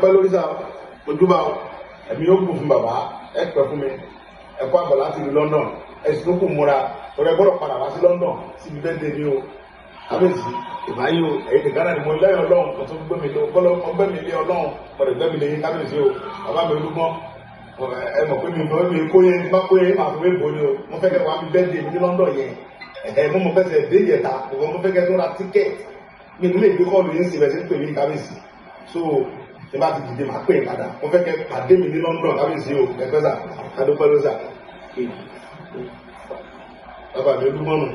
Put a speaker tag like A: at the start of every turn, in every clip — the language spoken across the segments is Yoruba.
A: pẹ́ lórí sá ojúbà ẹ̀mí yóò kù fún bàbá ẹ pẹ́ fún mi ẹ kó àbọ̀ láti ìlú London ẹ̀sìn tó kù múra torí ẹ gbọ́dọ̀ padà wá sí London síbi bẹ́ẹ̀ dé ní o kábíyèsí ìbáyé o ẹ̀yin nìkan náà ni mo lẹ́yìn Ọlọ́run kò tó gbé mi lé ọgbẹ́ mi lé Ọlọ́run pọ̀lẹ̀ gbẹ́ mi lé kábíyèsí o bàbá mi Olúgbọ́n ẹ mọ̀ pé mi kóyè má kóyè má fún mi bò ní o mo fẹ́ kẹ́ wá mi bẹ́ẹ̀ dé mi ní London yẹn mo fẹ́ sẹ́ dé yẹta mo fẹ́ kẹ́ tó ra tíkẹ́ẹ̀tì mi nílé ìgbé kọ́ọ̀lù yín sí bẹ́ẹ̀ sí pè mí kábíyèsí so tí bá ti dìde máa pè é padà mo fẹ́ kẹ́ pàdé mi ní London kábíyèsí o ẹgbẹ́ sà adúpẹ́ ló sà bàbá mi Olúgbọ́n nù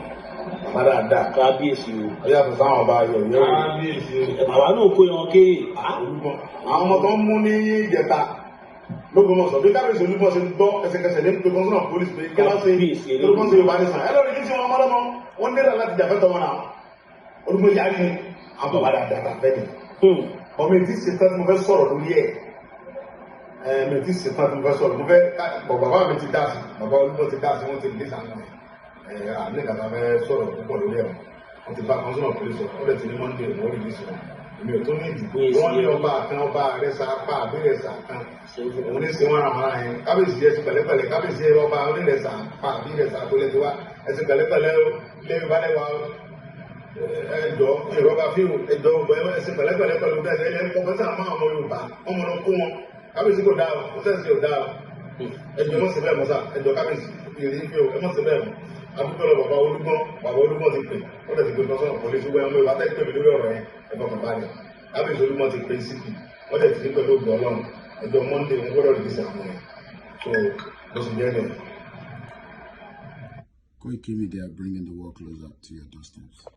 A: padà dà
B: kábíyèsí o
A: ọyá tó sáwọn ọba ayọ̀ yẹn o
B: kábíyèsí o àwa náà kó yan kéré
A: Olúgbọ́n àwọn ọmọ tó ń mú ní ìjẹta l'Ógbómọ̀ṣọ́ bí kábíyèsí Olúgbọ́n ṣe gbọ́ ẹsẹ̀kẹsẹ̀ ní pé kọ́ńsọ́nà pólísì pé kí lọ́ọ́ ṣe Olúgbọ́n ṣe Yorùbá nìsan ẹ lórí kí tí wọn mọ́lọ́mọ́ wọn nílẹ̀ láti jà fẹ́tọ̀ wọn náà Olúgbọ́n yá ní àwọn bàbá dáadáa fẹ́ ni ọmọ ètí ṣetán tí mo fẹ́ sọ̀rọ̀ lórí ẹ̀ mi ti ṣetán tí mo fẹ́ sọ̀rọ̀ mo fẹ́ bàbá mi ti dá sí bàbá Olúgbọ́n ti dá sí wọ́n ti lé sànú ẹ̀ àmì ìgbà fẹ́ sọ̀rọ̀ púpọ̀ lórí ẹ̀ wọ́n ti bá kọ́ńsọ́nà pólísì wọ́n lè ti ní Monday wọ́n rí nísìnyí èmi ò tó ní ìdìbò wọ́n ní ọba kan ọba rẹ̀sà apá àbírẹ̀sà kan òun ní sèwọ́n ara wọn yẹn kábíyèsí ẹsẹ̀ pẹ̀lẹ́pẹ̀lẹ́ kábíyèsí ọba onírẹ̀sà apá àbírẹ̀sà àbólẹ́tì wa ẹsẹ̀ pẹ̀lẹ́pẹ̀lẹ́ lẹ́yìn balẹ̀ wa ẹjọ́ ìrọba fíìmù ẹjọ́ ẹsẹ̀ pẹ̀lẹ́pẹ̀lẹ́ pẹ̀lú bẹ́ẹ̀ ẹlẹ́ kọ́kọ́sí àmọ́ àwọn Yorùbá ọmọ náà kó wọn kábíyèsí kò dáa kò sẹ́ǹsì ò dáa ẹjọ́ mọ̀ sí bẹ́ẹ̀ mọ́sá ẹjọ́ kábíyèsí ìrìn fíò ẹ mọ̀ sí bẹ́ẹ̀ mọ́ adúgbò lọ bàbá Olúgbọ́n ti pè ó lè ti pè kọ́sọ́nà pọ̀lẹ́sì wẹ́n mọ́ ìbátẹ́ pè mí lórí ọ̀rọ̀ yẹn ẹ̀fọ́ bàbá rẹ̀ kábíyèsí Olúgbọ́n ti pè CP wọ́n lè ti ní pẹ̀lú ògbọ́n Ọlọ́run ẹjọ́ Monday wọn gbọ́dọ̀ rìlísì àwọn yẹn so bó sì jẹ́ bẹ́ẹ̀.
C: Koiki Media, bringing the world closer to your doorsteps.